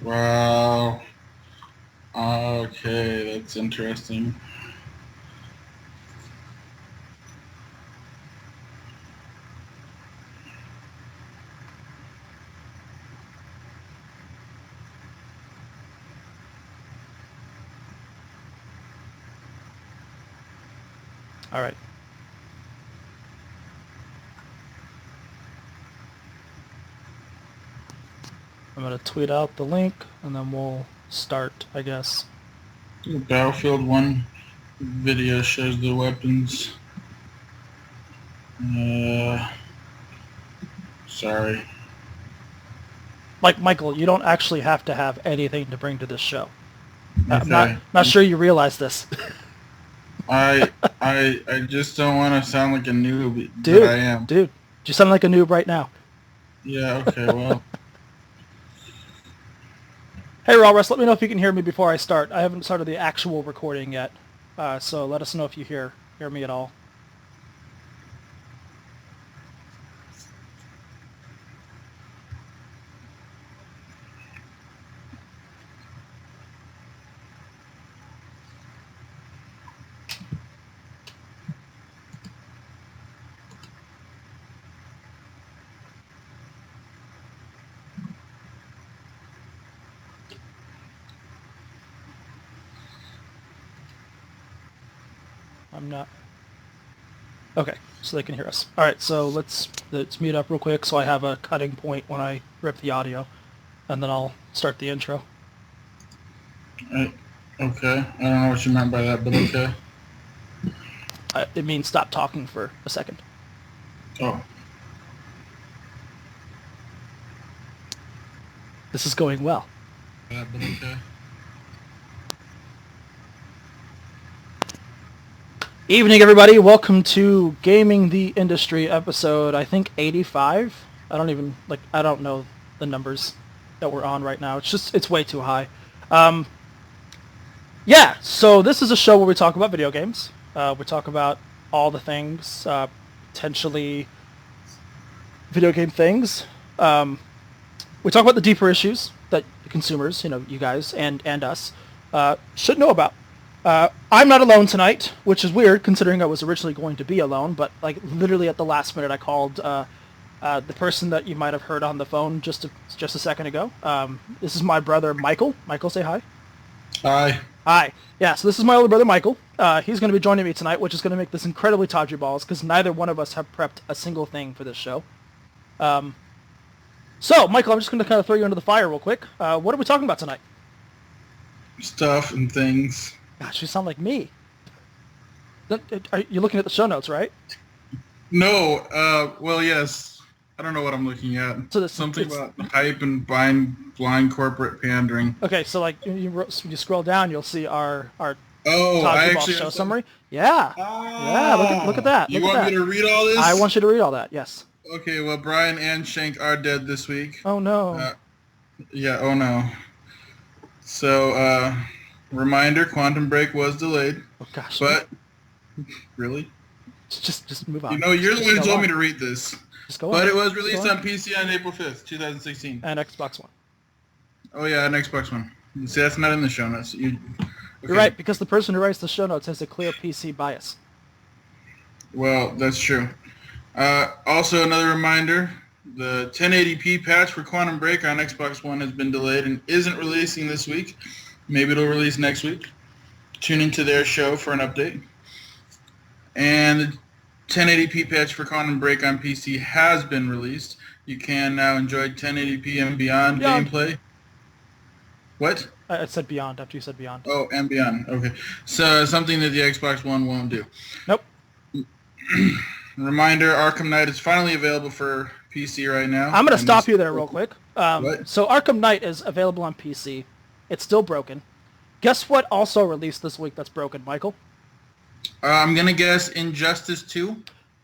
Wow. Okay, that's interesting. All right. I'm going to tweet out the link, and then we'll start, I guess. The Battlefield 1 video shows the weapons. Sorry. Like, Michael, you don't actually have to have anything to bring to this show. I'm not Okay. not sure you realize this. I just don't want to sound like a noob, but Dude, I am. dude, you sound like a noob right now. Yeah, okay, well. Hey, Rawrest, let me know if you can hear me before I start. I haven't started the actual recording yet, so let us know if you hear me at all. I'm not. Okay, so they can hear us. All right, so let's mute up real quick so I have a cutting point when I rip the audio, and then I'll start the intro. Okay. I don't know what you meant by that, but okay. It means stop talking for a second. Oh. This is going well. But okay. Evening, everybody. Welcome to Gaming the Industry episode, I think 85. I don't know the numbers that we're on right now. It's way too high. Yeah, so this is a show where we talk about video games. We talk about all the things, potentially video game things. We talk about the deeper issues that consumers, you guys and us, should know about. I'm not alone tonight, which is weird considering I was originally going to be alone, but like literally at the last minute I called the person that you might have heard on the phone just a second ago. This is my brother Michael. Michael, say hi. Hi. Hi. Yeah, so this is my older brother Michael. He's going to be joining me tonight, which is going to make this incredibly tawdry balls because neither one of us have prepped a single thing for this show. So, Michael, I'm just going to kind of throw you into the fire real quick. What are we talking about tonight? Stuff and things. Gosh, you sound like me. You're looking at the show notes, right? No, well, yes. I don't know what I'm looking at. So Something about hype and blind corporate pandering. Okay, so like you scroll down, you'll see our I Tawdry Ball actually show have summary. Yeah, yeah. Look at that. You want me to read all this? I want you to read all that. Yes. Okay, well, Brian and Shank are dead this week. Oh no. Yeah, oh no. So, reminder, Quantum Break was delayed. Oh gosh. But, really? Just move on. You know, you're the one who told me to read this. Just go on. But it was released on PC on April 5th, 2016. And Xbox One. Oh yeah, an Xbox One. See, that's not in the show notes. Okay. You're right, because the person who writes the show notes has a clear PC bias. Well, that's true. Also, another reminder, the 1080p patch for Quantum Break on Xbox One has been delayed and isn't releasing this week. Maybe it'll release next week. Tune into their show for an update. And the 1080p patch for Quantum Break on PC has been released. You can now enjoy 1080p and beyond gameplay. What? I said beyond after you said beyond. Oh, and beyond. Okay. So something that the Xbox One won't do. Nope. Reminder, Arkham Knight is finally available for PC right now. I'm going to stop you there real quick. What? So Arkham Knight is available on PC. It's still broken. Guess what also released this week that's broken, Michael? I'm going to guess Injustice 2?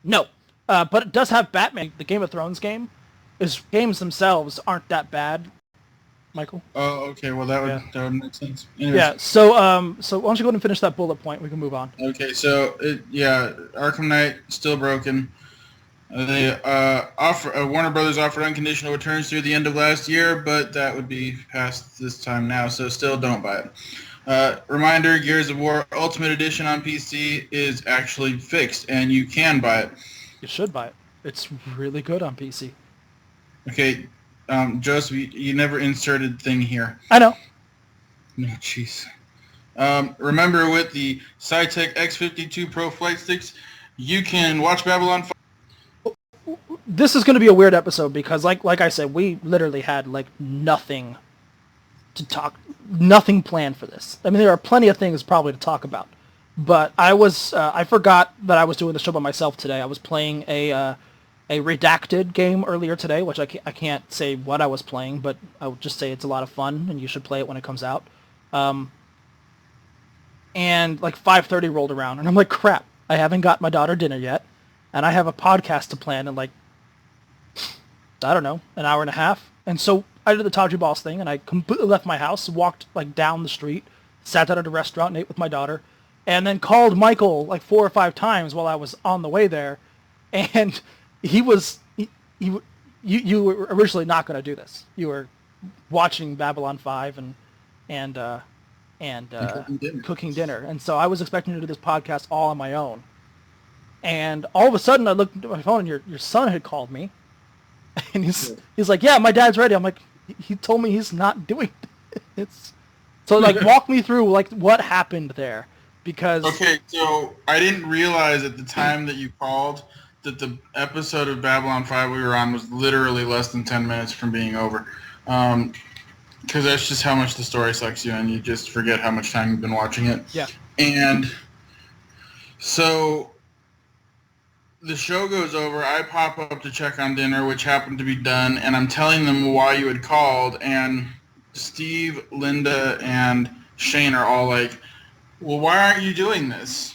No. But it does have Batman. The Game of Thrones game. Games themselves aren't that bad, Michael. Oh, okay. Well, that would make sense. Anyways. Yeah. So why don't you go ahead and finish that bullet point? We can move on. Okay. So Arkham Knight still broken. They Warner Brothers offered unconditional returns through the end of last year, but that would be past this time now, so still don't buy it. Reminder, Gears of War Ultimate Edition on PC is actually fixed, and you can buy it. You should buy it. It's really good on PC. Okay, Joseph, you never inserted thing here. I know. No, jeez. Remember, with the Cytec X52 Pro Flight Sticks, you can watch Babylon 5. This is going to be a weird episode because, like I said, we literally had nothing planned for this. I mean, there are plenty of things probably to talk about, but I forgot that I was doing the show by myself today. I was playing a redacted game earlier today, which I can't say what I was playing, but I would just say it's a lot of fun and you should play it when it comes out. And 5:30 rolled around and I'm like, crap, I haven't got my daughter dinner yet, and I have a podcast to plan in I don't know, an hour and a half. And so I did the Taji Balls thing, and I completely left my house, walked down the street, sat down at a restaurant, and ate with my daughter, and then called Michael 4 or 5 times while I was on the way there. And you were originally not going to do this. You were watching Babylon 5 and cooking dinner. And so I was expecting to do this podcast all on my own. And all of a sudden I looked at my phone and your son had called me. And he's like, yeah, my dad's ready. I'm like, he told me he's not doing it. So walk me through what happened there, because okay, so I didn't realize at the time that you called that the episode of Babylon 5 we were on was literally less than 10 minutes from being over, because that's just how much the story sucks you in. You just forget how much time you've been watching it. Yeah. And so the show goes over, I pop up to check on dinner, which happened to be done, and I'm telling them why you had called, and Steve, Linda, and Shane are all like, well, why aren't you doing this?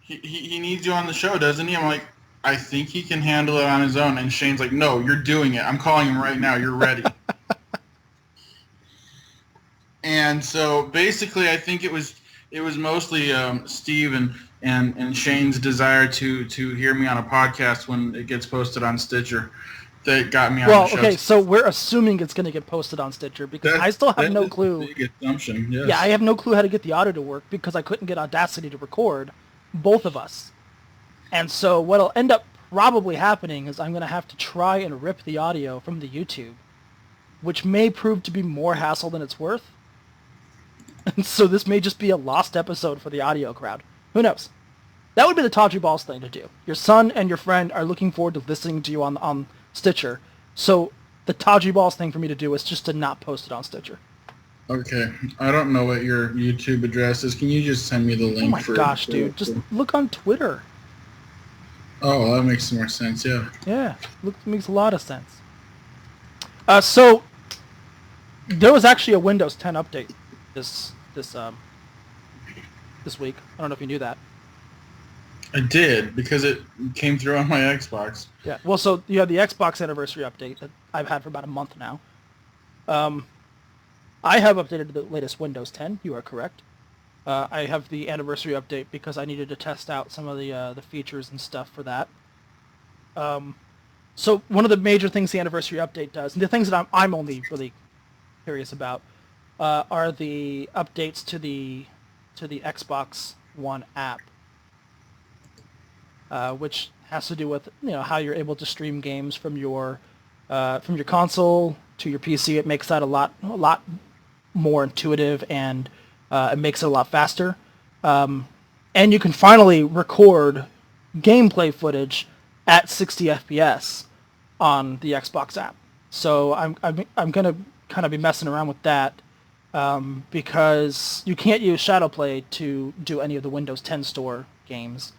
He needs you on the show, doesn't he? I'm like, I think he can handle it on his own. And Shane's like, no, you're doing it. I'm calling him right now. You're ready. And so basically I think it was mostly Steve and Shane's desire to hear me on a podcast when it gets posted on Stitcher that got me on the show. Well, okay, so we're assuming it's going to get posted on Stitcher because I still have no clue. Big assumption, yes. Yeah, I have no clue how to get the audio to work because I couldn't get Audacity to record both of us. And so what'll end up probably happening is I'm going to have to try and rip the audio from the YouTube, which may prove to be more hassle than it's worth. And so this may just be a lost episode for the audio crowd. Who knows? That would be the Taji Balls thing to do. Your son and your friend are looking forward to listening to you on Stitcher. So the Taji Balls thing for me to do is just to not post it on Stitcher. Okay. I don't know what your YouTube address is. Can you just send me the link? Oh my gosh, dude. Just look on Twitter. Oh, well, that makes some more sense, yeah. Yeah, makes a lot of sense. So there was actually a Windows 10 update this week. I don't know if you knew that. I did, because it came through on my Xbox. Yeah, well, so you have the Xbox anniversary update that I've had for about a month now. I have updated the latest Windows 10, you are correct. I have the anniversary update because I needed to test out some of the features and stuff for that. So one of the major things the anniversary update does, and the things that I'm only really curious about, are the updates to the Xbox One app, which has to do with how you're able to stream games from your console to your PC. It makes that a lot more intuitive, and it makes it a lot faster. And you can finally record gameplay footage at 60 FPS on the Xbox app. So I'm gonna kind of be messing around with that, because you can't use Shadowplay to do any of the Windows 10 Store games.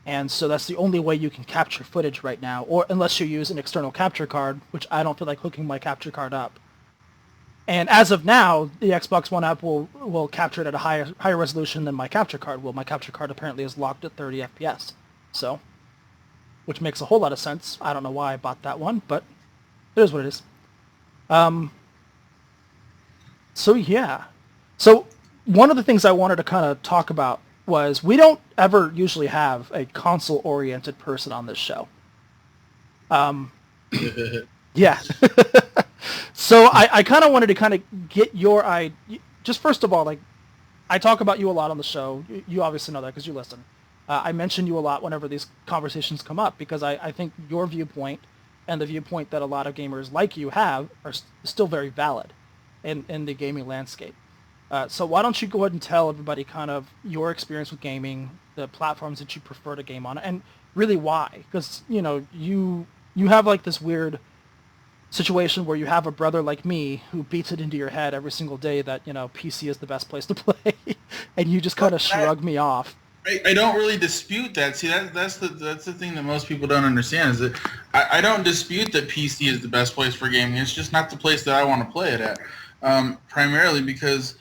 And so that's the only way you can capture footage right now, or unless you use an external capture card, which I don't feel like hooking my capture card up. And as of now, the Xbox One app will capture it at a higher resolution than my capture card will. My capture card apparently is locked at 30 FPS. So, which makes a whole lot of sense. I don't know why I bought that one, but it is what it is. So yeah. So one of the things I wanted to kind of talk about was we don't ever usually have a console-oriented person on this show. Yeah. So I kind of wanted to kind of get your just first of all, like, I talk about you a lot on the show. You obviously know that because you listen. I mention you a lot whenever these conversations come up because I think your viewpoint and the viewpoint that a lot of gamers like you have are still very valid in the gaming landscape. So why don't you go ahead and tell everybody kind of your experience with gaming, the platforms that you prefer to game on, and really why? Because you have like this weird situation where you have a brother like me who beats it into your head every single day that PC is the best place to play, and you just kind of shrug me off. I don't really dispute that. See, that's the thing that most people don't understand is that I don't dispute that PC is the best place for gaming. It's just not the place that I want to play it at. Primarily because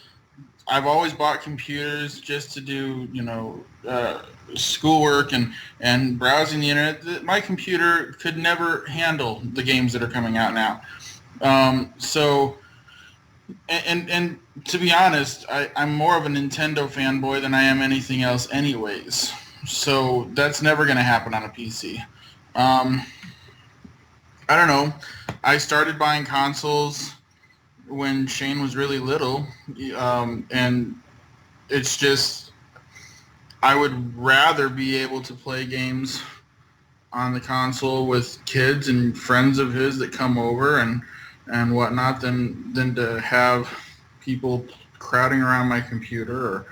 I've always bought computers just to do schoolwork and browsing the internet. My computer could never handle the games that are coming out now. So. And to be honest, I'm more of a Nintendo fanboy than I am anything else anyways. So that's never going to happen on a PC. I don't know. I started buying consoles when Shane was really little. And it's just, I would rather be able to play games on the console with kids and friends of his that come over and whatnot than to have people crowding around my computer. Or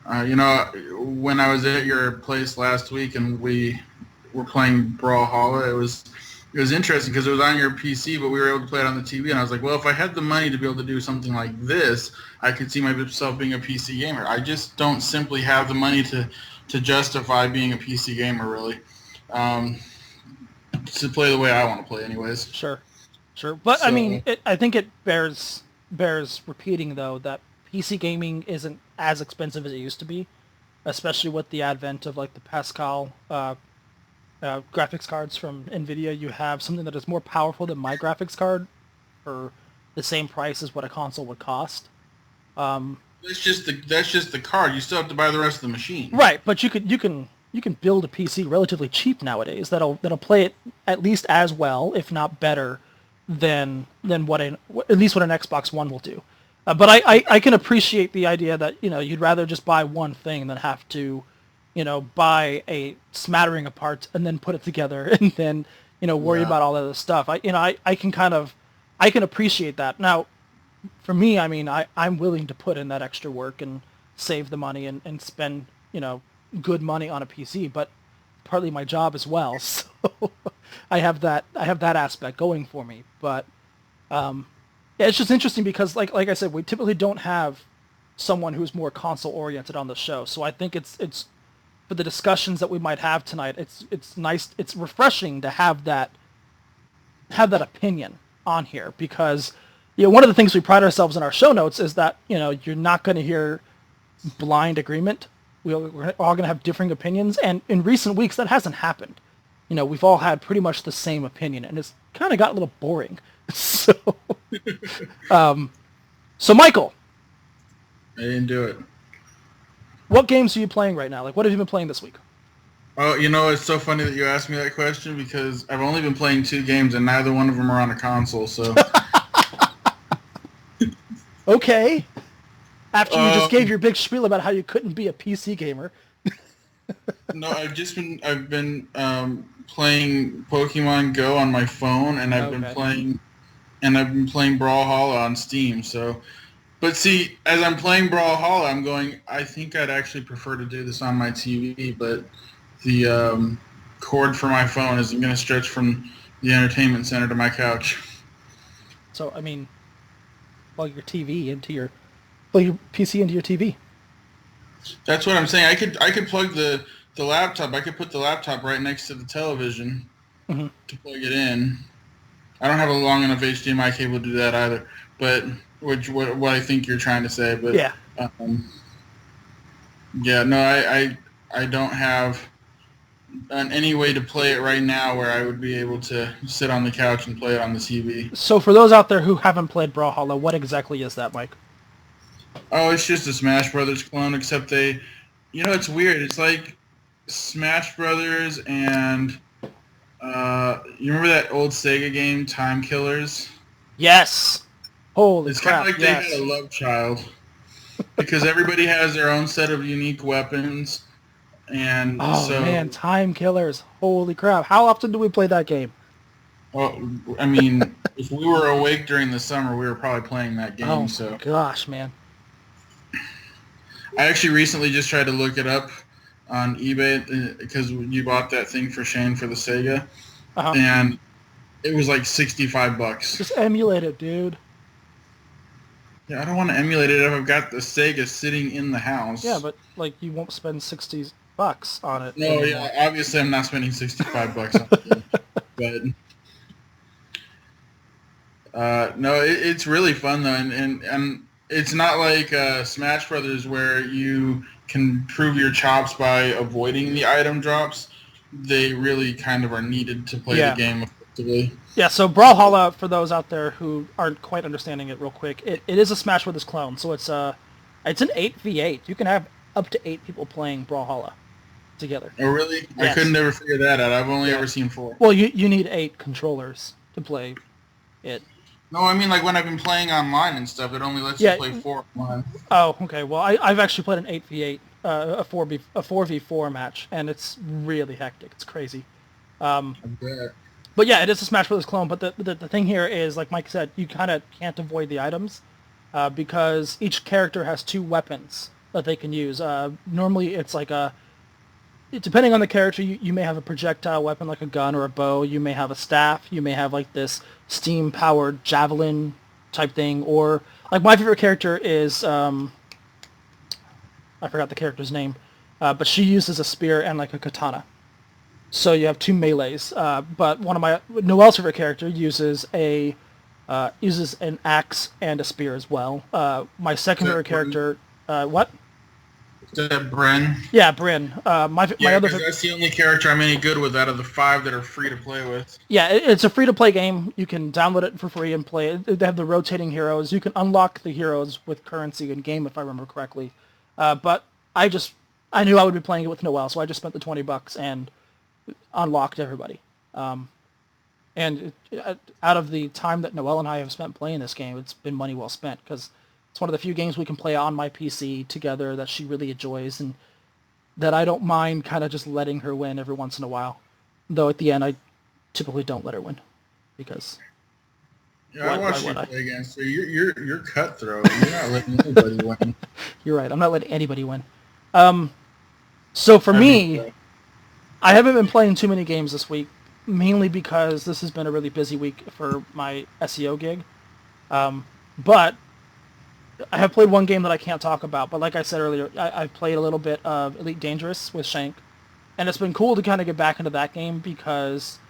when I was at your place last week and we were playing Brawlhalla, it was interesting because it was on your PC, but we were able to play it on the TV. And I was like, well, if I had the money to be able to do something like this, I could see myself being a PC gamer. I just don't simply have the money to justify being a PC gamer, really. To play the way I want to play, anyways. Sure. But so, I mean, I think it bears repeating though that PC gaming isn't as expensive as it used to be, especially with the advent of like the Pascal graphics cards from NVIDIA. You have something that is more powerful than my graphics card for the same price as what a console would cost. That's just the card. You still have to buy the rest of the machine. Right, but you can build a PC relatively cheap nowadays that'll play it at least as well, if not better, than what at least what an Xbox One will do. But I can appreciate the idea that you'd rather just buy one thing than have to buy a smattering of parts and then put it together and then worry about all of this stuff. I can appreciate that. Now, for me, I mean, I'm willing to put in that extra work and save the money and spend good money on a PC, but partly my job as well. So I have that aspect going for me. But yeah, it's just interesting because like I said, we typically don't have someone who's more console oriented on the show. So I think it's for the discussions that we might have tonight, it's nice, it's refreshing to have that opinion on here because one of the things we pride ourselves in our show notes is that you're not going to hear blind agreement. We're all going to have differing opinions, and in recent weeks that hasn't happened. We've all had pretty much the same opinion, and it's kind of got a little boring. So, so Michael, I didn't do it. What games are you playing right now? Like, what have you been playing this week? Oh, it's so funny that you asked me that question because I've only been playing 2 games, and neither one of them are on a console. So, okay. After you just gave your big spiel about how you couldn't be a PC gamer. No, I've been playing Pokemon Go on my phone, and I've been playing Brawlhalla on Steam. So, but see, as I'm playing Brawlhalla, I'm going, I think I'd actually prefer to do this on my TV, but the cord for my phone isn't going to stretch from the entertainment center to my couch. So, I mean, plug your TV into your PC into your TV. That's what I'm saying. I could plug the laptop. I could put the laptop right next to the television to plug it in. I don't have a long enough HDMI cable to do that either. But what I think you're trying to say. But yeah. No, I don't have any way to play it right now where I would be able to sit on the couch and play it on the TV. So for those out there who haven't played Brawlhalla, what exactly is that, Mike? Oh, it's just a Smash Brothers clone, except it's weird. It's like Smash Brothers and You remember that old Sega game, Time Killers? Yes. Holy It's kind of crap! like they Yes. had a love child because everybody has their own set of unique weapons, and Oh man, so, Time Killers. Holy crap! How often do we play that game? well, I mean, if we were awake during the summer, we were probably playing that Oh game. my So gosh, man. I actually recently just tried to look it up on eBay because you bought that thing for Shane for the Sega, Uh huh. and it was like $65. Just emulate it, dude. Yeah, I don't want to emulate it if I've got the Sega sitting in the Yeah, house. but like you won't spend $60 on it No, anymore. yeah, obviously I'm not spending $65 on the game, but no, it's really fun though, and it's not like Smash Brothers where you can prove your chops by avoiding the item drops. They really kind of are needed to play the Yeah. game effectively. Yeah, so Brawlhalla, for those out there who aren't quite understanding it real quick, it is a Smash Brothers clone. So it's an 8v8. You can have up to 8 people playing Brawlhalla together. Oh, really? I Yes. couldn't never figure that out. I've only Yeah. ever seen 4. Well, you need 8 controllers to play it. No, I mean like when I've been playing online and stuff, it only lets you Yeah. play 4 online. Oh, okay. Well, I've actually played an 8v8, a 4v4 match, and it's really hectic. It's crazy. I bet. But yeah, it is a Smash Bros. Clone. But the thing here is, like Mike said, you kind of can't avoid the items because each character has 2 weapons that they can use. Normally, it's like depending on the character, you may have a projectile weapon like a gun or a bow. You may have a staff. You may have like this steam-powered javelin type thing. Or like my favorite character is I forgot the character's name, but she uses a spear and like a katana. So you have 2 melees. But one of my Noel's favorite character uses uses an axe and a spear as well. My second favorite character, what? Is that Bren? Yeah, Bryn. My Yeah, other because that's the only character I'm any good with out of the 5 that are free to play with. Yeah, it's a free-to-play game. You can download it for free and play it. They have the rotating heroes. You can unlock the heroes with currency in game, if I remember correctly. But I knew I would be playing it with Noel, so I just spent the $20 and unlocked everybody. Out of the time that Noel and I have spent playing this game, it's been money well spent because it's one of the few games we can play on my PC together that she really enjoys and that I don't mind kind of just letting her win every once in a while. Though at the end, I typically don't let her win because Yeah, I why watched you would I? play against her. You're cutthroat. You're not letting anybody win. You're right. I'm not letting anybody win. So for I me, mean, I haven't been playing too many games this week, mainly because this has been a really busy week for my SEO gig. But I have played one game that I can't talk about. But like I said earlier, I've played a little bit of Elite Dangerous with Shank, and it's been cool to kind of get back into that game because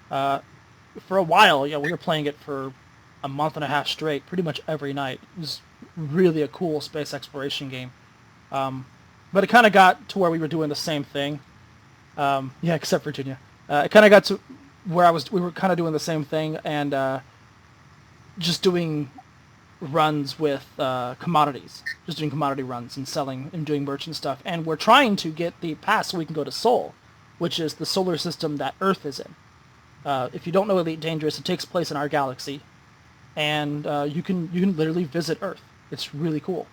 for a while, yeah, we were playing it for a month and a half straight, pretty much every night. It was really a cool space exploration game. But it kind of got to where we were doing the same thing. Yeah, except Virginia. It kind of got to where we were kind of doing the same thing and just doing runs with commodities, just doing commodity runs and selling and doing merchant stuff. And we're trying to get the pass so we can go to Sol, which is the solar system that Earth is in. If you don't know Elite Dangerous, it takes place in our galaxy, and you can literally visit Earth. It's really cool,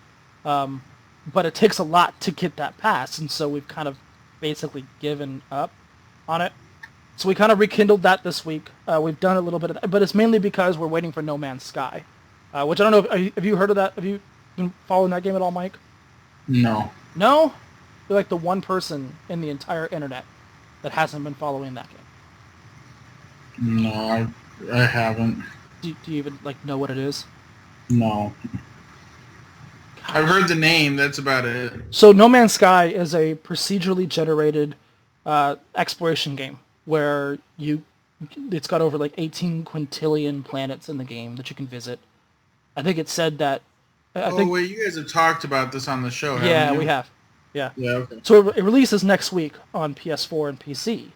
but it takes a lot to get that pass, and so we've kind of basically given up on it. So we kind of rekindled that this week. We've done a little bit of that, but it's mainly because we're waiting for No Man's Sky, which I don't know. Have you heard of that? Have you been following that game at all, Mike? no. No? You're like the one person in the entire internet that hasn't been following that game. No, I haven't. Do you even like know what it is? No. I've heard the name. That's about it. So No Man's Sky is a procedurally generated exploration game where it's got over like 18 quintillion planets in the game that you can visit. I think it said that. Wait, you guys have talked about this on the show, haven't Yeah, you? we have. Yeah. Yeah, okay. So it releases next week on PS4 and PC.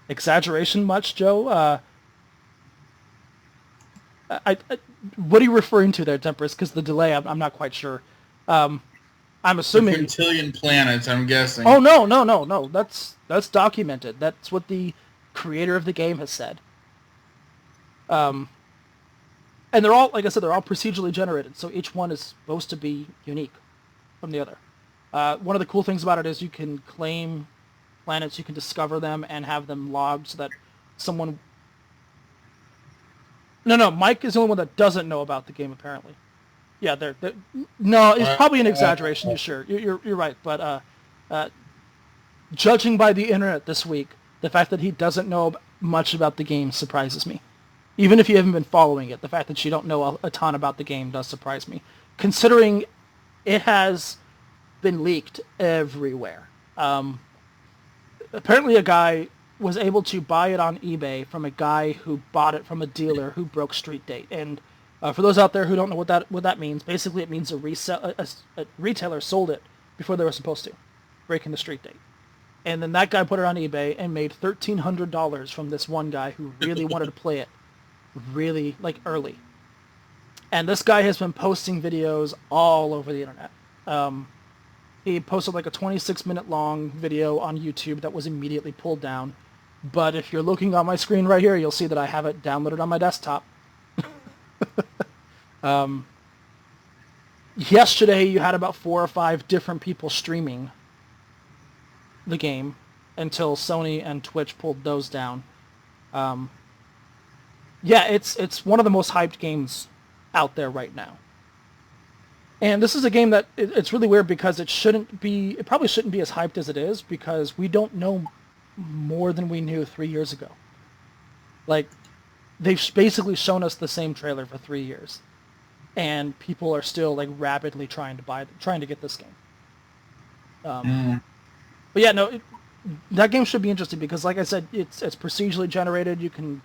Exaggeration much, Joe? What are you referring to there, Temperance? Because the delay, I'm not quite sure. I'm assuming. Quintillion planets, I'm guessing. Oh no! That's documented. That's what the creator of the game has said. And they're all, like I said, they're all procedurally generated, so each one is supposed to be unique from the other. One of the cool things about it is you can claim planets, you can discover them, and have them logged so that someone... No, Mike is the only one that doesn't know about the game, apparently. Yeah, no, it's probably an exaggeration, sure. You're right, but judging by the internet this week, the fact that he doesn't know much about the game surprises me. Even if you haven't been following it, the fact that you don't know a ton about the game does surprise me, considering it has been leaked everywhere. Apparently a guy was able to buy it on eBay from a guy who bought it from a dealer who broke street date. And for those out there who don't know what that means, basically it means a retailer sold it before they were supposed to, breaking the street date. And then that guy put it on eBay and made $1,300 from this one guy who really wanted to play it really, early. And this guy has been posting videos all over the internet. He posted a 26-minute long video on YouTube that was immediately pulled down. But if you're looking on my screen right here, you'll see that I have it downloaded on my desktop. Yesterday, you had about 4 or 5 different people streaming the game until Sony and Twitch pulled those down. Yeah, it's one of the most hyped games out there right now. And this is a game that it's really weird because it probably shouldn't be as hyped as it is because we don't know more than we knew 3 years ago. They've basically shown us the same trailer for 3 years, and people are still rapidly trying to get this game. But yeah, no, that game should be interesting because, like I said, it's procedurally generated. You can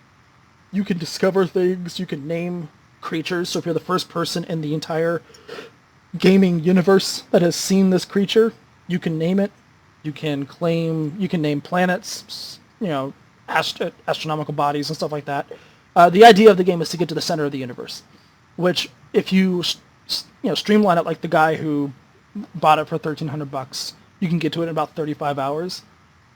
discover things. You can name creatures. So if you're the first person in the entire gaming universe that has seen this creature, you can name it. You can name planets, astronomical bodies and stuff like that. The idea of the game is to get to the center of the universe, which if you streamline it like the guy who bought it for $1,300, you can get to it in about 35 hours.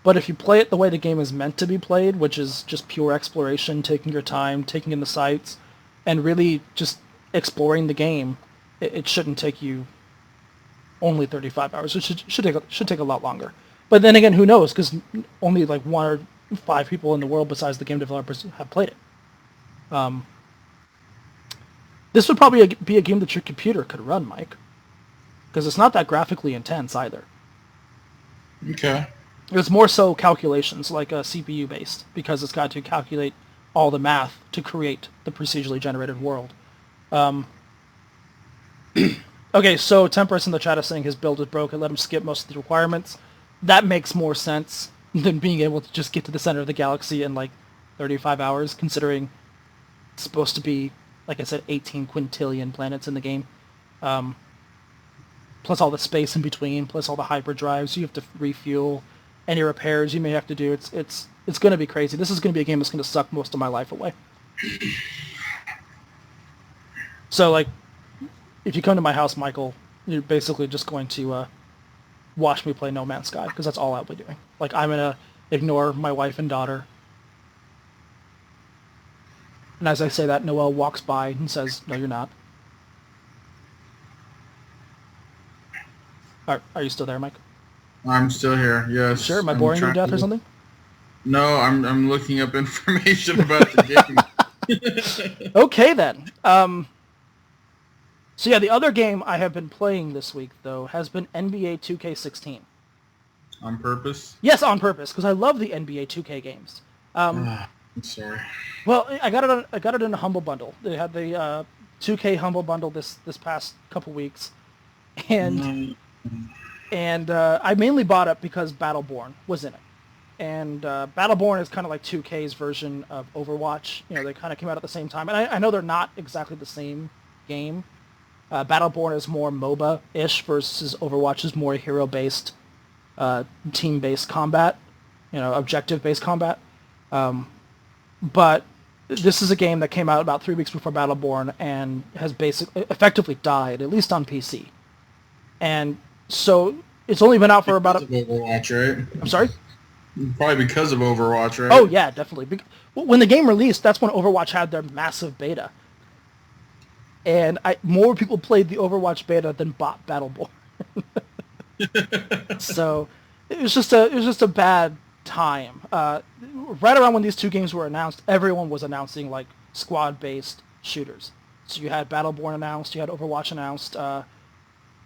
But if you play it the way the game is meant to be played, which is just pure exploration, taking your time, taking in the sights, and really just exploring the game, it shouldn't take you only 35 hours. It should take a lot longer. But then again, who knows? Because only 1 or 5 people in the world besides the game developers have played it. This would probably be a game that your computer could run, Mike. Because it's not that graphically intense either. Okay. It's more so calculations, CPU based, because it's got to calculate all the math to create the procedurally generated world. Okay, so Temperance in the chat is saying his build is broken, let him skip most of the requirements. That makes more sense than being able to just get to the center of the galaxy in 35 hours, considering it's supposed to be, like I said, 18 quintillion planets in the game. Plus all the space in between, plus all the hyperdrives you have to refuel, any repairs you may have to do. It's going to be crazy. This is going to be a game that's going to suck most of my life away. So, if you come to my house, Michael, you're basically just going to watch me play No Man's Sky, because that's all I'll be doing. I'm going to ignore my wife and daughter. And as I say that, Noelle walks by and says, "No, you're not." Are you still there, Mike? I'm still here, yes. Sure, am I boring you to death or something? No, I'm looking up information about the game. Okay, then. So yeah, the other game I have been playing this week, though, has been NBA 2K16. On purpose? Yes, on purpose, because I love the NBA 2K games. I'm sorry. Well, I got it in a Humble Bundle. They had the 2K Humble Bundle this past couple weeks, and I mainly bought it because Battleborn was in it. And Battleborn is kind of like 2K's version of Overwatch. They kind of came out at the same time. And I know they're not exactly the same game. Battleborn is more MOBA-ish versus Overwatch is more hero-based, team-based combat, objective-based combat. But this is a game that came out about 3 weeks before Battleborn and has effectively died, at least on PC. And so it's only been out for about Overwatch, right? I'm sorry? Probably because of Overwatch, Oh right? yeah, definitely. When the game released, that's when Overwatch had their massive beta, and more people played the Overwatch beta than bought Battleborn. So it was just a bad time. Right around when these two games were announced, everyone was announcing like squad-based shooters. So you had Battleborn announced, you had Overwatch announced.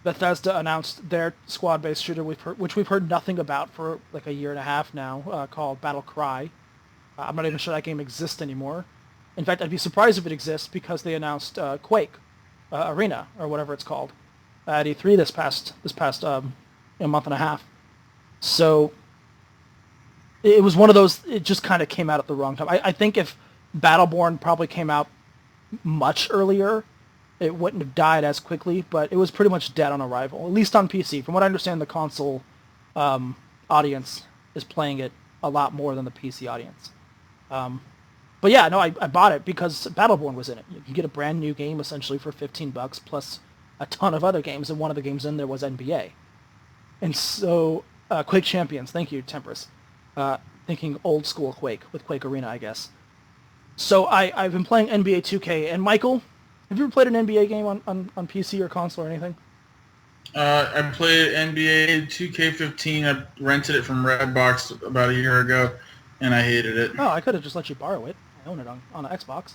Bethesda announced their squad-based shooter, which we've heard nothing about for like a year and a half now, called Battle Cry. I'm not even sure that game exists anymore. In fact, I'd be surprised if it exists because they announced Quake Arena or whatever it's called at E3 this past a month and a half. So it was one of those. It just kind of came out at the wrong time. I think if Battleborn probably came out much earlier, it wouldn't have died as quickly. But it was pretty much dead on arrival, at least on PC. From what I understand, the console audience is playing it a lot more than the PC audience. But yeah, no, I bought it because Battleborn was in it. You can get a brand new game essentially for $15 plus a ton of other games, and one of the games in there was NBA. And so, Quake Champions, thank you, Temperance. Thinking old school Quake with Quake Arena, I guess. So I've been playing NBA 2K, and Michael, have you ever played an NBA game on PC or console or anything? I played NBA 2K15. I rented it from Redbox about a year ago, and I hated it. Oh, I could have just let you borrow it. I own it on an Xbox.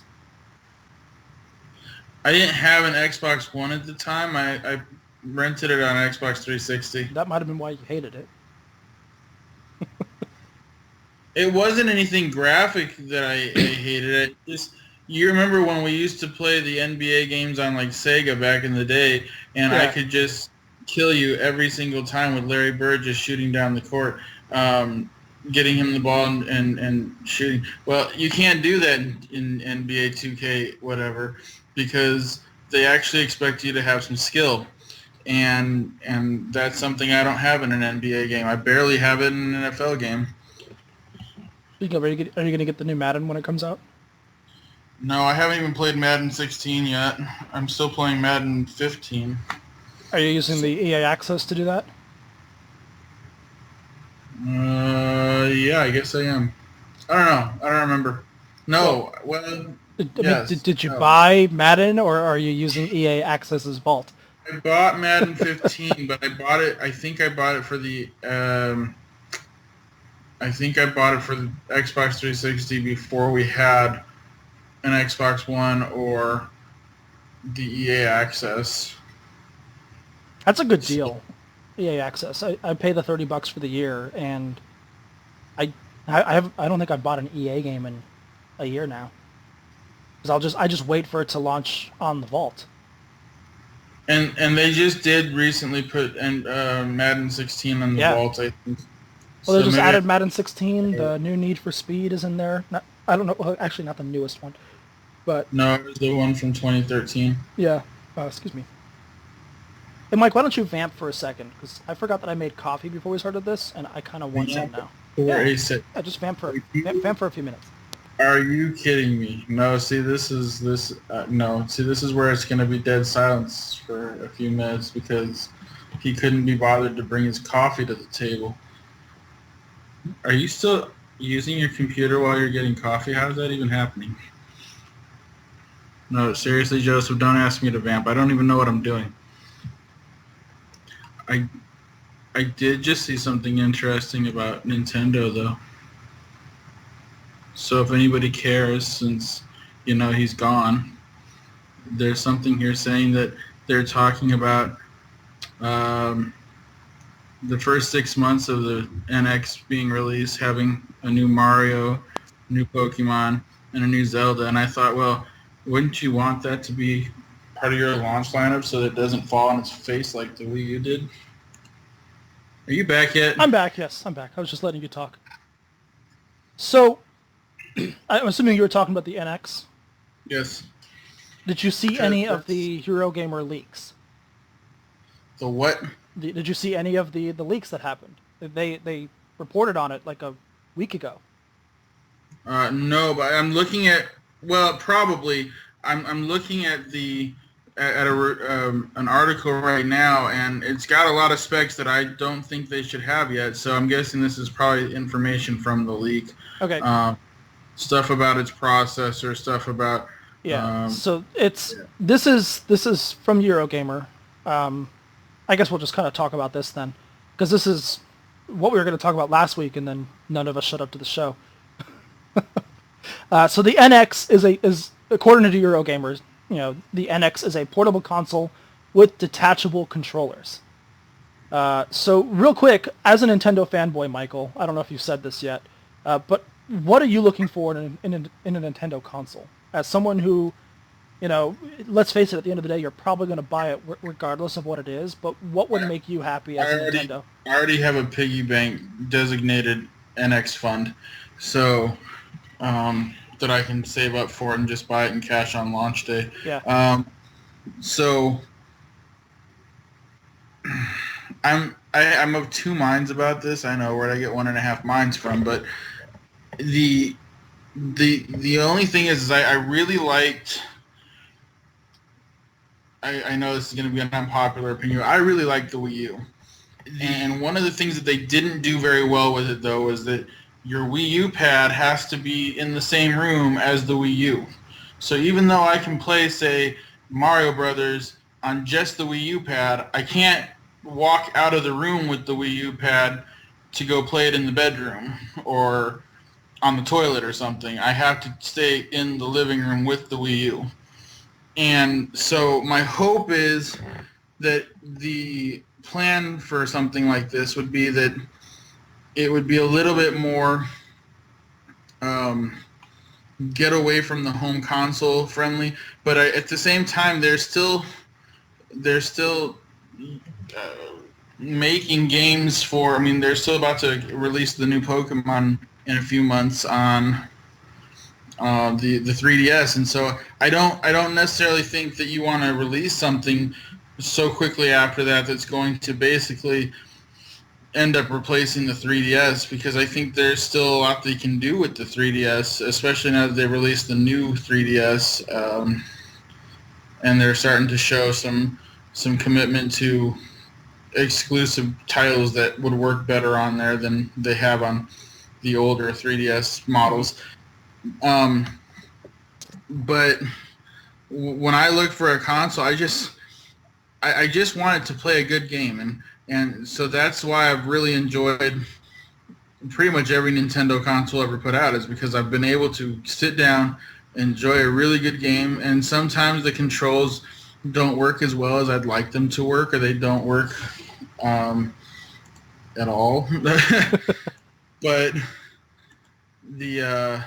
I didn't have an Xbox One at the time. I rented it on Xbox 360. That might have been why you hated it. It wasn't anything graphic that I hated. It just you remember when we used to play the NBA games on like Sega back in the day, and I Yeah. could just kill you every single time with Larry Bird just shooting down the court, getting him the ball and shooting. Well, you can't do that in NBA 2K whatever because they actually expect you to have some skill. And that's something I don't have in an NBA game. I barely have it in an NFL game. Speaking of, are you going to get the new Madden when it comes out? No, I haven't even played Madden 16 yet. I'm still playing Madden 15. Are you using the EA Access to do that? Yeah, I guess I am. I don't know. I don't remember. Well, No, well, I mean, yes. did you No. buy Madden, or are you using EA Access's Vault? I bought Madden 15, but I bought it. I think I bought it for the. I think I bought it for the Xbox 360 before we had an Xbox One or the EA Access. That's a good So, deal. EA Access. I pay the $30 for the year, and I I don't think I've bought an EA game in a year now. Because I just wait for it to launch on the Vault. and they just did recently put Madden 16 on the Yeah. vault, I think. Well, they So just maybe added Madden 16. The new Need for Speed is in there. Not, I don't know. Well, actually, not the newest one, but no, it was the one from 2013. yeah. Excuse me. Hey, Mike, why don't you vamp for a second? Because I forgot that I made coffee before we started this, and I kind of want some now. For Yeah. a sec. Yeah, just vamp Are for you, vamp for a few minutes. are you kidding me? No, see, this is this. No, see, this is where it's going to be dead silence for a few minutes because he couldn't be bothered to bring his coffee to the table. Are you still using your computer while you're getting coffee? How is that even happening? No, seriously, Joseph, don't ask me to vamp. I don't even know what I'm doing. I I did just see something interesting about Nintendo, though. So if anybody cares, since he's gone, there's something here saying that they're talking about um, the first 6 months of the NX being released, having a new Mario, new Pokemon, and a new Zelda. And I thought, well, wouldn't you want that to be part of your launch lineup so that it doesn't fall on its face like the Wii U did? Are you back yet? I'm back. Yes, I'm back. I was just letting you talk. So, I'm assuming you were talking about the NX. Yes. Did you see Because any of that's the Eurogamer leaks? the what? Did you see any of the leaks that happened? They reported on it like a week ago. No, but I'm looking at, well, probably. I'm looking at the an article right now, and it's got a lot of specs that I don't think they should have yet. So I'm guessing this is probably information from the leak. Okay. Stuff about its processor, stuff about Yeah. um, So yeah. this is from Eurogamer. I guess we'll just kind of talk about this then, because this is what we were going to talk about last week, and then none of us showed up to the show. So the NX is according to Eurogamer, the NX is a portable console with detachable controllers. So real quick, as a Nintendo fanboy, Michael, I don't know if you've said this yet, but what are you looking for in a Nintendo console? As someone who, let's face it, at the end of the day, you're probably going to buy it regardless of what it is. But what would make you happy as a Nintendo? I already have a piggy bank designated NX fund, so that I can save up for it and just buy it in cash on launch day. Yeah. So I'm of two minds about this. I know where I get 1.5 minds from, but the the only thing is I really liked. I know this is going to be an unpopular opinion. I really liked the Wii U, and one of the things that they didn't do very well with it though was that your Wii U pad has to be in the same room as the Wii U. So even though I can play, say, Mario Brothers on just the Wii U pad, I can't walk out of the room with the Wii U pad to go play it in the bedroom or on the toilet or something. I have to stay in the living room with the Wii U. And so my hope is that the plan for something like this would be that it would be a little bit more get away from the home console friendly, but at the same time they're still making games for. I mean, they're still about to release the new Pokemon in a few months on the 3DS, and so I don't necessarily think that you want to release something so quickly after that that's going to basically end up replacing the 3DS, because I think there's still a lot they can do with the 3DS, especially now that they released the new 3DS, and they're starting to show some commitment to exclusive titles that would work better on there than they have on the older 3DS models. But when I look for a console, I just wanted to play a good game, and so that's why I've really enjoyed pretty much every Nintendo console ever put out, is because I've been able to sit down, enjoy a really good game, and sometimes the controls don't work as well as I'd like them to work, or they don't work at all. But the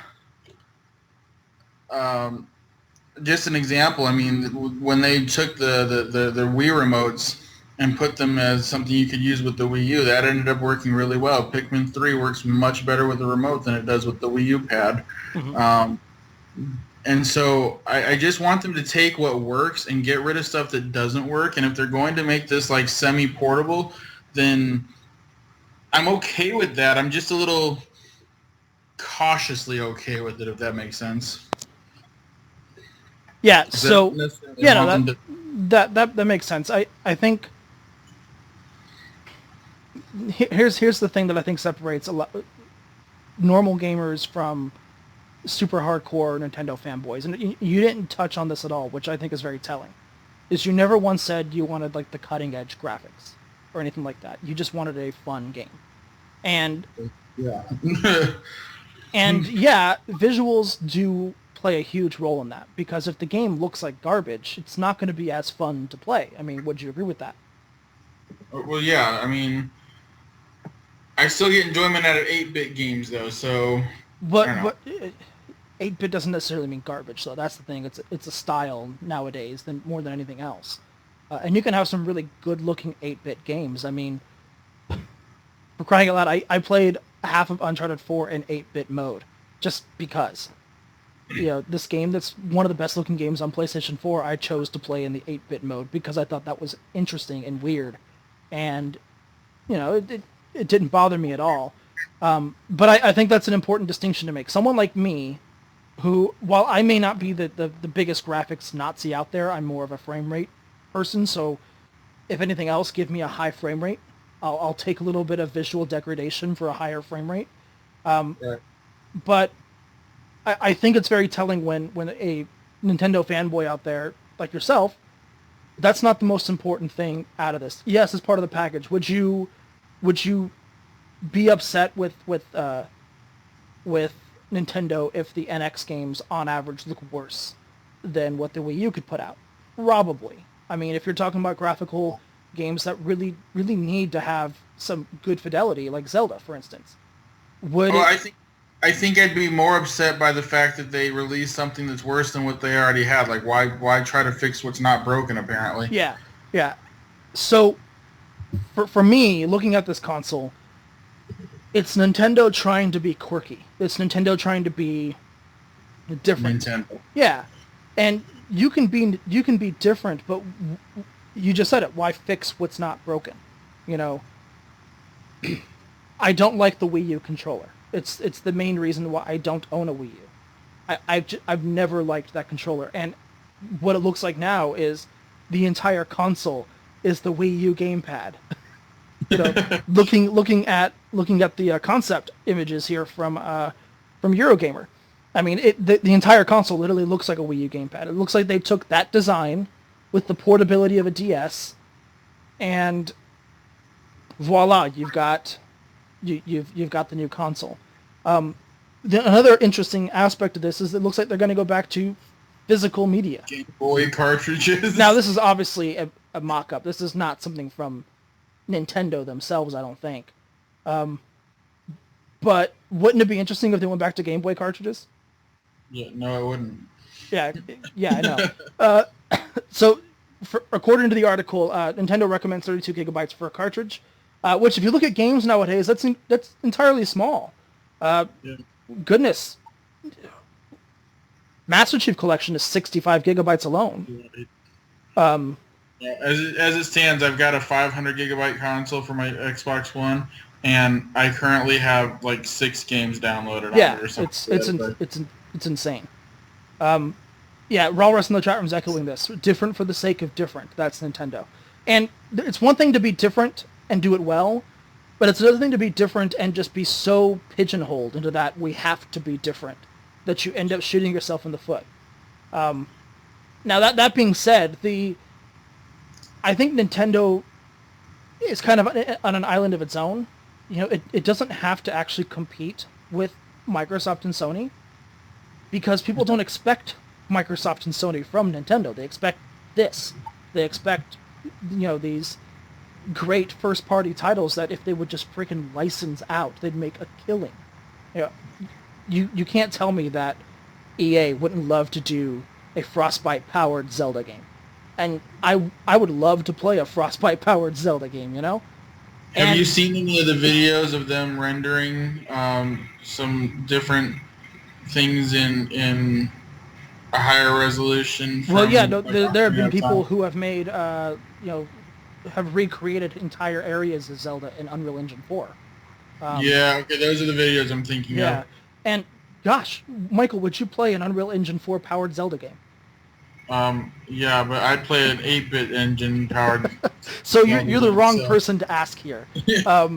just an example. I mean, when they took the Wii remotes and put them as something you could use with the Wii U, that ended up working really well. Pikmin 3 works much better with the remote than it does with the Wii U pad. Mm-hmm. And so I just want them to take what works and get rid of stuff that doesn't work. And if they're going to make this like semi-portable, then I'm okay with that. I'm just a little cautiously okay with it, if that makes sense. Yeah. So yeah, no, that makes sense. I think here's the thing that I think separates a lot normal gamers from super hardcore Nintendo fanboys, and you didn't touch on this at all, which I think is very telling. Is you never once said you wanted like the cutting edge graphics or anything like that. You just wanted a fun game, and yeah, and yeah, visuals do play a huge role in that, because if the game looks like garbage, it's not going to be as fun to play. I mean, would you agree with that? Well, yeah. I mean, I still get enjoyment out of 8-bit games, though. So, but 8-bit doesn't necessarily mean garbage, though. That's the thing. It's a style nowadays more than anything else. And you can have some really good-looking 8-bit games. I mean, for crying out loud, I played half of Uncharted 4 in 8-bit mode, just because. This game that's one of the best-looking games on PlayStation 4, I chose to play in the 8-bit mode because I thought that was interesting and weird. And, it didn't bother me at all. But I think that's an important distinction to make. Someone like me, who, while I may not be the biggest graphics Nazi out there, I'm more of a frame rate person. So if anything else, give me a high frame rate. I'll take a little bit of visual degradation for a higher frame rate. Right. But I think it's very telling when a Nintendo fanboy out there like yourself, that's not the most important thing out of this. Yes, it's part of the package. Would you be upset with Nintendo if the NX games on average look worse than what the Wii U could put out? Probably. I mean, if you're talking about graphical games that really need to have some good fidelity, like Zelda, for instance, would Well, it? I think I'd be more upset by the fact that they released something that's worse than what they already had. Like, why try to fix what's not broken? Apparently. Yeah, yeah. So for me, looking at this console, it's Nintendo trying to be quirky. It's Nintendo trying to be different. Nintendo. Yeah, and you can be different, but you just said it. Why fix what's not broken? You know, I don't like the Wii U controller. It's the main reason why I don't own a Wii U. I've never liked that controller, and what it looks like now is the entire console is the Wii U gamepad. You know, looking at the concept images here from Eurogamer. I mean, the entire console literally looks like a Wii U gamepad. It looks like they took that design with the portability of a DS, and voila, you've got the new console. Another interesting aspect of this is it looks like they're going to go back to physical media. Game Boy cartridges. Now, this is obviously a mock-up. This is not something from Nintendo themselves, I don't think. But wouldn't it be interesting if they went back to Game Boy cartridges? Yeah, no, it wouldn't. Yeah, yeah, I know. So, according to the article, Nintendo recommends 32 gigabytes for a cartridge, which, if you look at games nowadays, that's entirely small. Yeah. Goodness, Master Chief Collection is 65 gigabytes alone. Yeah, as it stands, I've got a 500 gigabyte console for my Xbox One, and I currently have like 6 games downloaded on Yeah, it or something. it's insane. Yeah, Rawrest in the chat room is echoing this. Different for the sake of different. That's Nintendo. And it's one thing to be different and do it well, but it's another thing to be different and just be so pigeonholed into that we have to be different that you end up shooting yourself in the foot. Now, that being said, I think Nintendo is kind of on an island of its own. You know, it doesn't have to actually compete with Microsoft and Sony because people don't expect Microsoft and Sony from Nintendo. They expect this. They expect, these great first-party titles that if they would just freaking license out, they'd make a killing. You know, you can't tell me that EA wouldn't love to do a Frostbite-powered Zelda game. And I would love to play a Frostbite-powered Zelda game, Have you seen any of the videos of them rendering some different things in a higher resolution? Well, yeah, no, there have been people who have made, have recreated entire areas of Zelda in Unreal Engine 4. Yeah, okay, those are the videos I'm thinking Yeah, of. and gosh, Michael, would you play an Unreal Engine 4 powered Zelda game? Yeah, but I'd play an 8-bit engine powered. So you're the wrong person to ask here.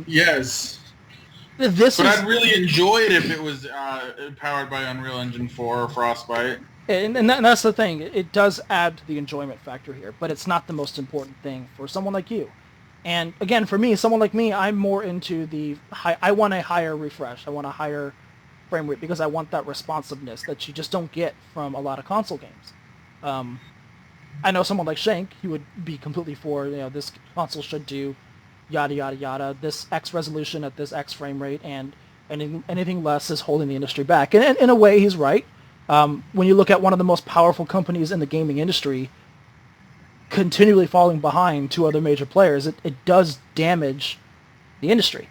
Yes. This But is, I'd really enjoy it if it was powered by Unreal Engine 4 or Frostbite. and that's the thing. It does add to the enjoyment factor here, but it's not the most important thing for someone like you. And again, for me, someone like me, I'm more into the high. I want a higher refresh. I want a higher frame rate because I want that responsiveness that you just don't get from a lot of console games. I know someone like Shank, he would be completely for, this console should do yada yada yada, this X resolution at this X frame rate, and anything less is holding the industry back. And in a way, he's right. When you look at one of the most powerful companies in the gaming industry continually falling behind two other major players, it does damage the industry.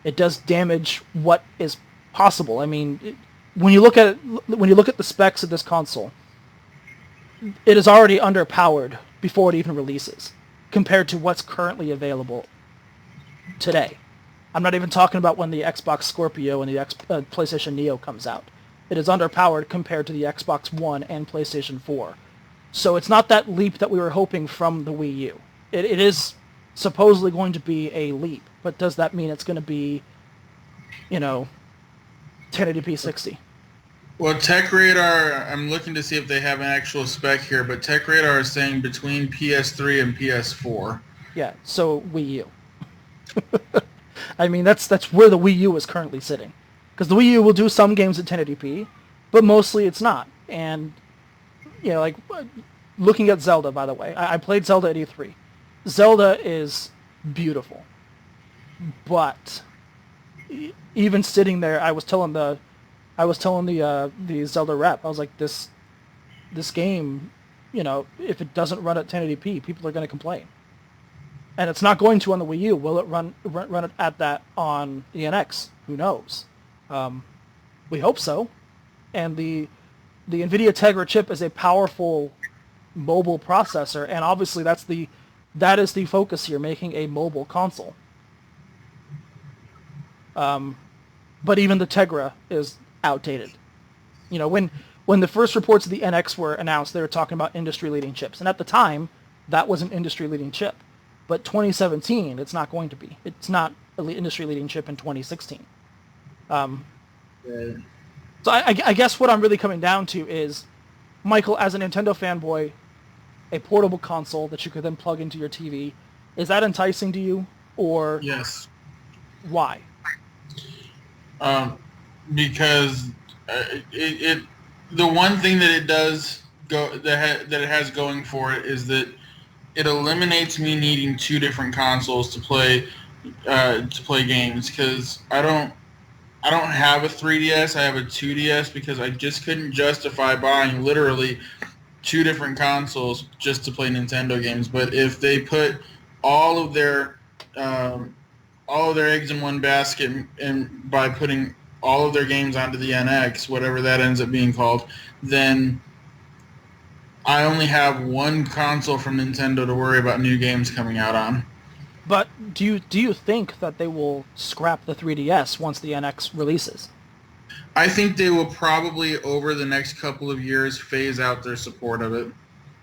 It does damage what is possible. I mean, when you look at the specs of this console, it is already underpowered before it even releases compared to what's currently available today. I'm not even talking about when the Xbox Scorpio and the PlayStation Neo comes out. It is underpowered compared to the Xbox One and PlayStation 4. So it's not that leap that we were hoping from the Wii U. It is supposedly going to be a leap, but does that mean it's going to be, 1080p 60? Well, Tech Radar, I'm looking to see if they have an actual spec here, but Tech Radar is saying between PS3 and PS4. Yeah, so Wii U. I mean, that's where the Wii U is currently sitting. Because the Wii U will do some games at 1080p, but mostly it's not. And, like, looking at Zelda, by the way, I played Zelda at E3. Zelda is beautiful. But even sitting there, I was telling the Zelda rep, I was like, this game, if it doesn't run at 1080p, people are going to complain. And it's not going to on the Wii U. Will it run it at that on the NX? Who knows? We hope so. And the NVIDIA Tegra chip is a powerful mobile processor, and obviously that is the focus here, making a mobile console. But even the Tegra is outdated. When the first reports of the NX were announced, they were talking about industry-leading chips. And at the time, that was an industry-leading chip. But 2017, it's not going to be. It's not an industry-leading chip in 2016. So I guess what I'm really coming down to is, Michael, as a Nintendo fanboy, a portable console that you could then plug into your TV, is that enticing to you? Or yes. Why? Because the one thing that it does that it has going for it is that it eliminates me needing two different consoles to play games, because I don't have a 3DS. I have a 2DS because I just couldn't justify buying literally two different consoles just to play Nintendo games. But if they put all of their eggs in one basket, and by putting all of their games onto the NX, whatever that ends up being called, then I only have one console from Nintendo to worry about new games coming out on. But do you think that they will scrap the 3DS once the NX releases? I think they will probably, over the next couple of years, phase out their support of it.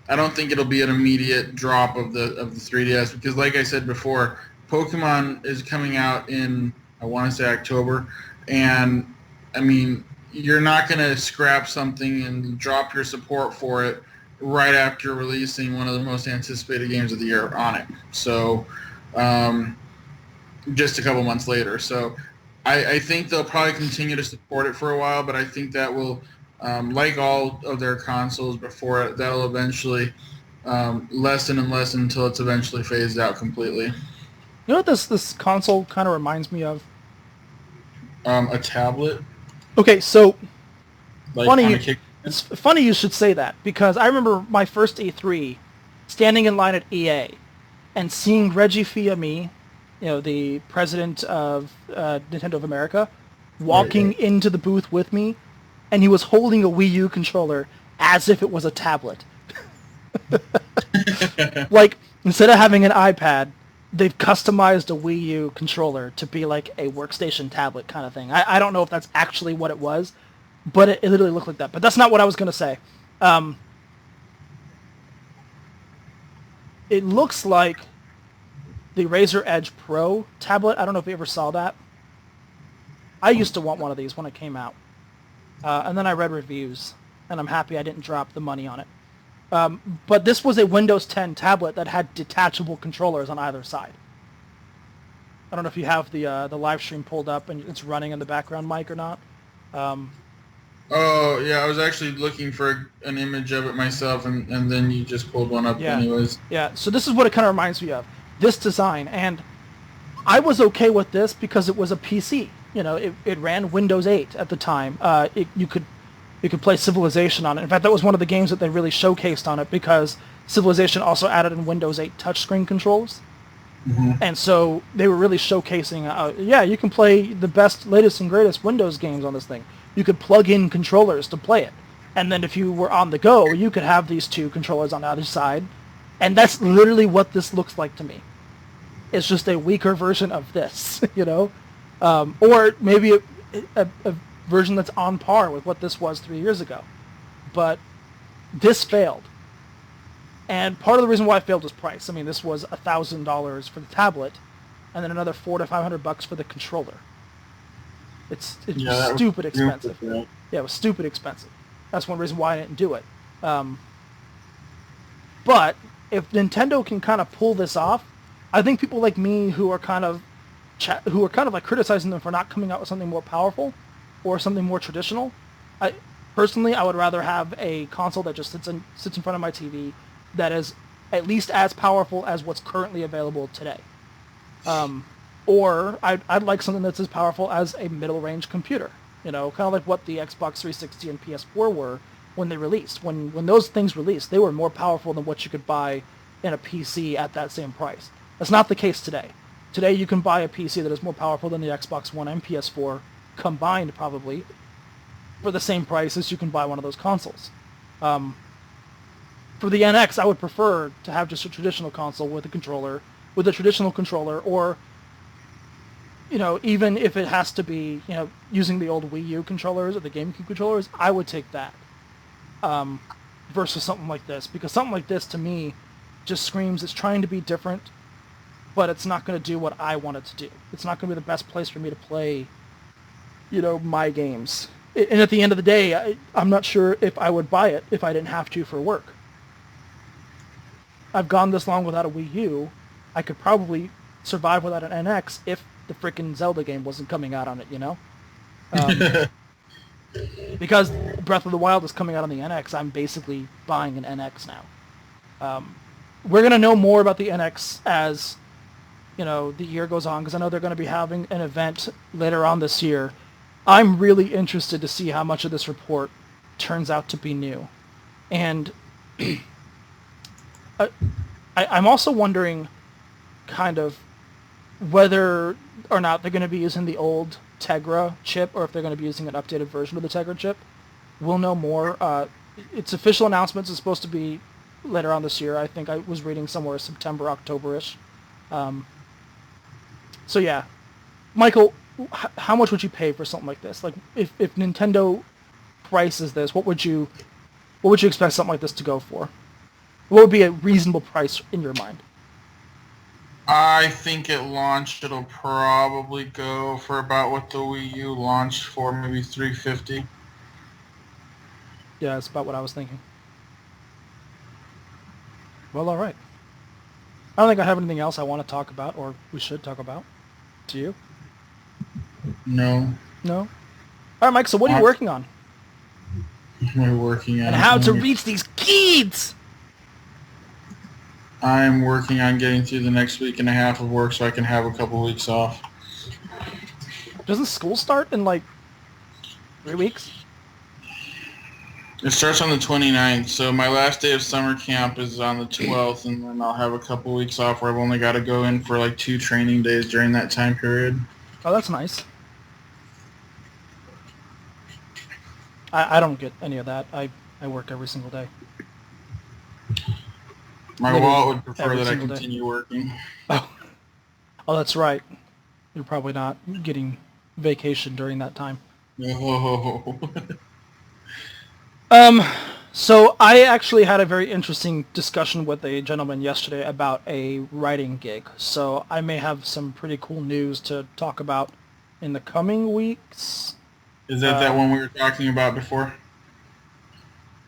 I don't think it'll be an immediate drop of the 3DS, because, like I said before, Pokemon is coming out in, I want to say, October, and I mean, you're not going to scrap something and drop your support for it right after releasing one of the most anticipated games of the year on it. So, just a couple months later. So, I think they'll probably continue to support it for a while, but I think that will, like all of their consoles before it, that'll eventually lessen and lessen until it's eventually phased out completely. You know what this console kind of reminds me of? A tablet. Okay, so Like it's funny you should say that, because I remember my first E3 standing in line at EA and seeing Reggie Fils-Aimé, the president of Nintendo of America, walking into the booth with me, and he was holding a Wii U controller as if it was a tablet. Like, instead of having an iPad, they've customized a Wii U controller to be like a workstation tablet kind of thing. I don't know if that's actually what it was, but it literally looked like that. But that's not what I was going to say. It looks like the Razer Edge Pro tablet. I don't know if you ever saw that. I used to want one of these when it came out. And then I read reviews, and I'm happy I didn't drop the money on it. But this was a Windows 10 tablet that had detachable controllers on either side. I don't know if you have the live stream pulled up and it's running in the background, Mike, or not. Oh, yeah, I was actually looking for an image of it myself, and then you just pulled one up anyways. Yeah, so this is what it kind of reminds me of. This design, and I was okay with this because it was a PC. It ran Windows 8 at the time. You could play Civilization on it. In fact, that was one of the games that they really showcased on it, because Civilization also added in Windows 8 touchscreen controls. Mm-hmm. And so they were really showcasing, you can play the best, latest, and greatest Windows games on this thing. You could plug in controllers to play it. And then if you were on the go, you could have these two controllers on the other side. And that's literally what this looks like to me. It's just a weaker version of this, or maybe version that's on par with what this was 3 years ago. But this failed. And part of the reason why it failed was price. I mean, this was $1,000 for the tablet, and then another $400 to $500 for the controller. It's Yeah, that stupid was expensive. stupid. Yeah, it was stupid expensive. That's one reason why I didn't do it. But if Nintendo can kind of pull this off, I think people like me who are kind of like criticizing them for not coming out with something more powerful or something more traditional. I would rather have a console that just sits in front of my TV that is at least as powerful as what's currently available today. Or I'd like something that's as powerful as a middle-range computer. You know, kind of like what the Xbox 360 and PS4 were when they released. When those things released, they were more powerful than what you could buy in a PC at that same price. That's not the case today. Today you can buy a PC that is more powerful than the Xbox One and PS4 combined, probably, for the same price as you can buy one of those consoles. For the NX, I would prefer to have just a traditional console with a traditional controller, or, you know, even if it has to be, you know, using the old Wii U controllers or the GameCube controllers, I would take that. Versus something like this, because something like this to me just screams it's trying to be different, but it's not going to do what I want it to do. It's not going to be the best place for me to play, you know, my games. And at the end of the day, I'm not sure if I would buy it if I didn't have to for work. I've gone this long without a Wii U. I could probably survive without an NX if the frickin' Zelda game wasn't coming out on it, you know? Because Breath of the Wild is coming out on the NX, I'm basically buying an NX now. We're going to know more about the NX as, you know, the year goes on, because I know they're going to be having an event later on this year. I'm really interested to see how much of this report turns out to be new. And I'm also wondering kind of whether or not they're going to be using the old Tegra chip, or if they're going to be using an updated version of the Tegra chip. We'll know more. Its official announcements is supposed to be later on this year. I think I was reading somewhere September, October-ish. So yeah. Michael, how much would you pay for something like this? Like, if Nintendo prices this, what would you expect something like this to go for? What would be a reasonable price in your mind? I think at launch it'll probably go for about what the Wii U launched for, maybe $350. Yeah, that's about what I was thinking. Well, all right. I don't think I have anything else I want to talk about, or we should talk about. Do you? No. No? All right, Mike, so what are you working on? We're working on... And how to reach these kids! I'm working on getting through the next week and a half of work so I can have a couple weeks off. Doesn't school start in, like, 3 weeks? It starts on the 29th, so my last day of summer camp is on the 12th, and then I'll have a couple weeks off where I've only got to go in for like 2 training days during that time period. Oh, that's nice. I don't get any of that. I work every single day. My Maybe wallet would prefer that I single day. continue working. Oh, that's right. You're probably not getting vacation during that time. No. So I actually had a very interesting discussion with a gentleman yesterday about a writing gig. So I may have some pretty cool news to talk about in the coming weeks. Is that one we were talking about before?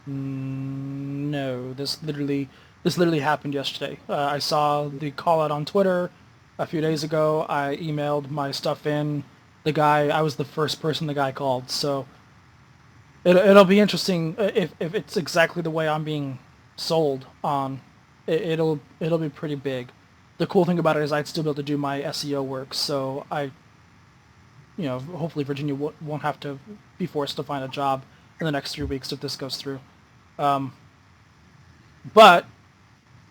No, this literally happened yesterday. I saw the call out on Twitter a few days ago. I emailed my stuff in. I was the first person the guy called. So it'll be interesting if it's exactly the way I'm being sold on. It'll be pretty big. The cool thing about it is I'd still be able to do my SEO work. So hopefully Virginia won't have to be forced to find a job in the next 3 weeks if this goes through. But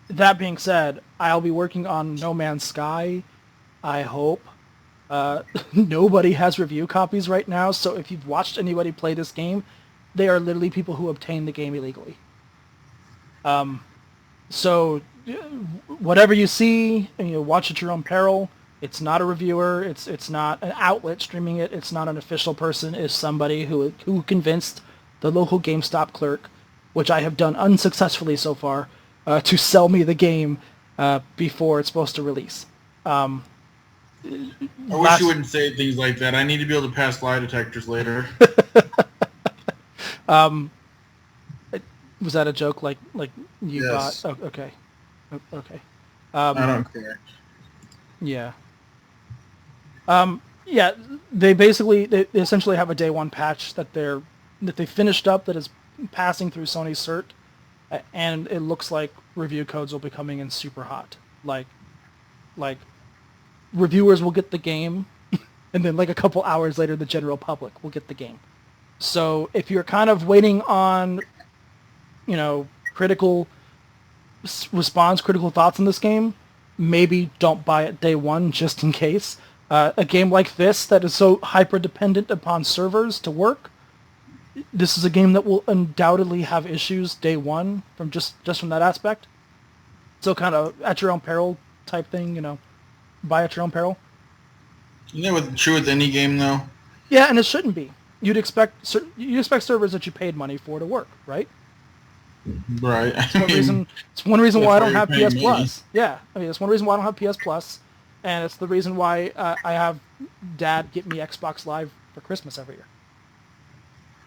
that being said, I'll be working on No Man's Sky, I hope. Nobody has review copies right now, so if you've watched anybody play this game, they are literally people who obtained the game illegally. So whatever you see, watch at your own peril. It's not a reviewer. It's not an outlet streaming it. It's not an official person. It's somebody who convinced the local GameStop clerk, which I have done unsuccessfully so far, to sell me the game before it's supposed to release. I wish you wouldn't say things like that. I need to be able to pass lie detectors later. Was that a joke? Like you Yes. bought? Oh, okay. Okay. I don't care. Yeah. Yeah. They essentially have a day one patch that they finished up that is passing through Sony's cert, and it looks like review codes will be coming in super hot. Like reviewers will get the game, and then like a couple hours later, the general public will get the game. So if you're kind of waiting on, critical response, critical thoughts on this game, maybe don't buy it day one just in case. A game like this that is so hyper dependent upon servers to work, this is a game that will undoubtedly have issues day one from just from that aspect. So kind of at your own peril type thing, buy at your own peril. Isn't that true with any game though? Yeah, and it shouldn't be. You'd expect servers that you paid money for to work, right? Right. It's one reason why I don't have PS Plus. Yeah, it's one reason why I don't have PS Plus, and it's the reason why I have Dad get me Xbox Live for Christmas every year.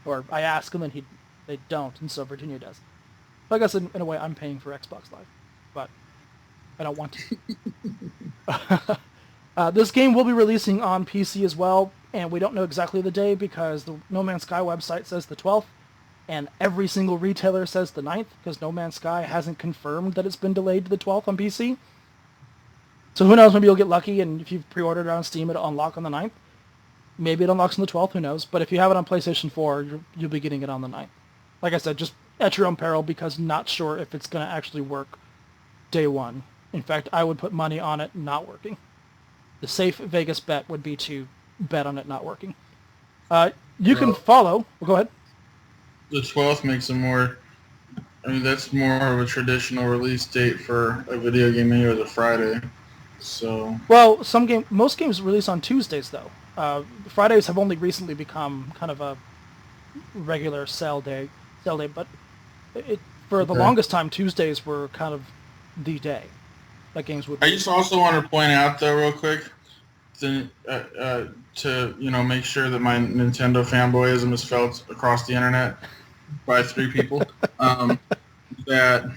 Or I ask him, and they don't, and so Virginia does. So I guess in a way I'm paying for Xbox Live, but I don't want to. This game will be releasing on PC as well, and we don't know exactly the day because the No Man's Sky website says the 12th. And every single retailer says the 9th, because No Man's Sky hasn't confirmed that it's been delayed to the 12th on PC. So who knows, maybe you'll get lucky, and if you've pre-ordered it on Steam, it'll unlock on the 9th. Maybe it unlocks on the 12th, who knows. But if you have it on PlayStation 4, you'll be getting it on the 9th. Like I said, just at your own peril, because not sure if it's going to actually work day one. In fact, I would put money on it not working. The safe Vegas bet would be to bet on it not working. You can follow... Well, go ahead. The 12th makes it more... I mean, that's more of a traditional release date for a video game anyway, the Friday. So... Well, most games release on Tuesdays, though. Fridays have only recently become kind of a regular sale day, but for the longest time, Tuesdays were kind of the day that games would... I just also want to point out, though, real quick, to make sure that my Nintendo fanboyism is felt across the internet by 3 people, that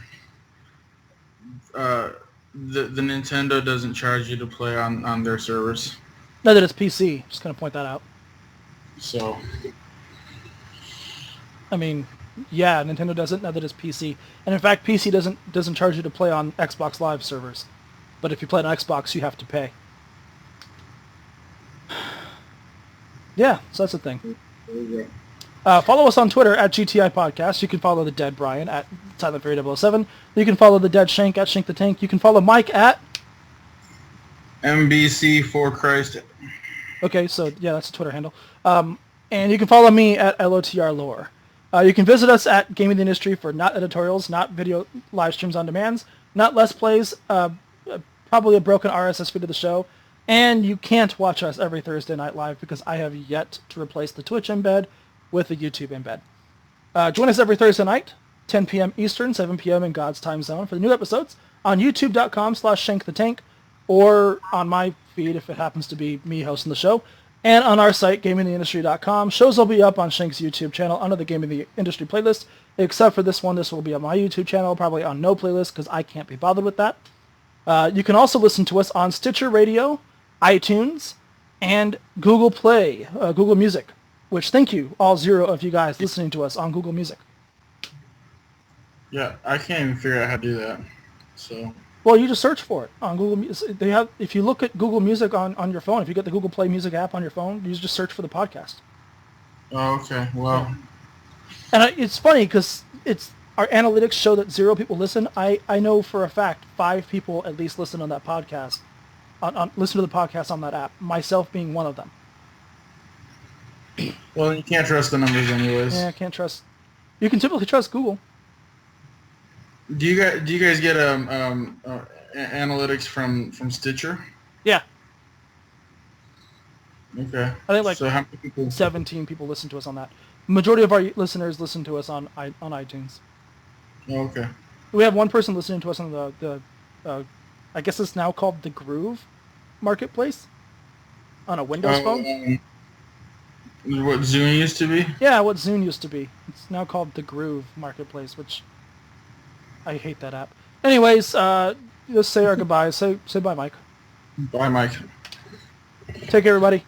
the Nintendo doesn't charge you to play on their servers. No, that it's PC. Just going to point that out. So, I mean, yeah, Nintendo doesn't. Now that it's PC, and in fact, PC doesn't charge you to play on Xbox Live servers, but if you play on Xbox, you have to pay. Yeah, so that's the thing. Follow us on Twitter at GTI Podcast. You can follow the Dead Brian at SilentFury007. You can follow the Dead Shank at Shank the Tank. You can follow Mike at MBC for Christ. Okay, so yeah, that's a Twitter handle. And you can follow me at LOTR Lore. You can visit us at Gaming the Industry for not editorials, not video live streams on demands, not Let's Plays, probably a broken RSS feed of the show. And you can't watch us every Thursday night live because I have yet to replace the Twitch embed with the YouTube embed. Join us every Thursday night, 10 p.m. Eastern, 7 p.m. in God's time zone for the new episodes on youtube.com/shankthetank or on my feed if it happens to be me hosting the show, and on our site, gamingtheindustry.com. Shows will be up on Shank's YouTube channel under the Gaming the Industry playlist, except for this one. This will be on my YouTube channel, probably on no playlist because I can't be bothered with that. You can also listen to us on Stitcher Radio, iTunes, and Google Play, Google Music, which thank you, all 0 of you guys listening to us on Google Music. Yeah, I can't even figure out how to do that. So... Well, you just search for it on Google Music. If you look at Google Music on your phone, if you get the Google Play Music app on your phone, you just search for the podcast. Oh, okay. Well... And it's funny because our analytics show that 0 people listen. I know for a fact 5 people at least listen on that podcast. Listen to the podcast on that app, myself being one of them. Well, you can't trust the numbers anyways. Yeah, I can't trust. You can typically trust Google. Do you guys get analytics from Stitcher? Yeah. Okay. I think like So how many people? 17 people listen to us on that. Majority of our listeners listen to us on iTunes. Oh, okay. We have one person listening to us on the I guess it's now called the Groove Marketplace on a Windows phone. What Zune used to be? Yeah, what Zune used to be. It's now called the Groove Marketplace, which I hate that app. Anyways, let's say our goodbyes. Say bye, Mike. Bye, Mike. Take care, everybody.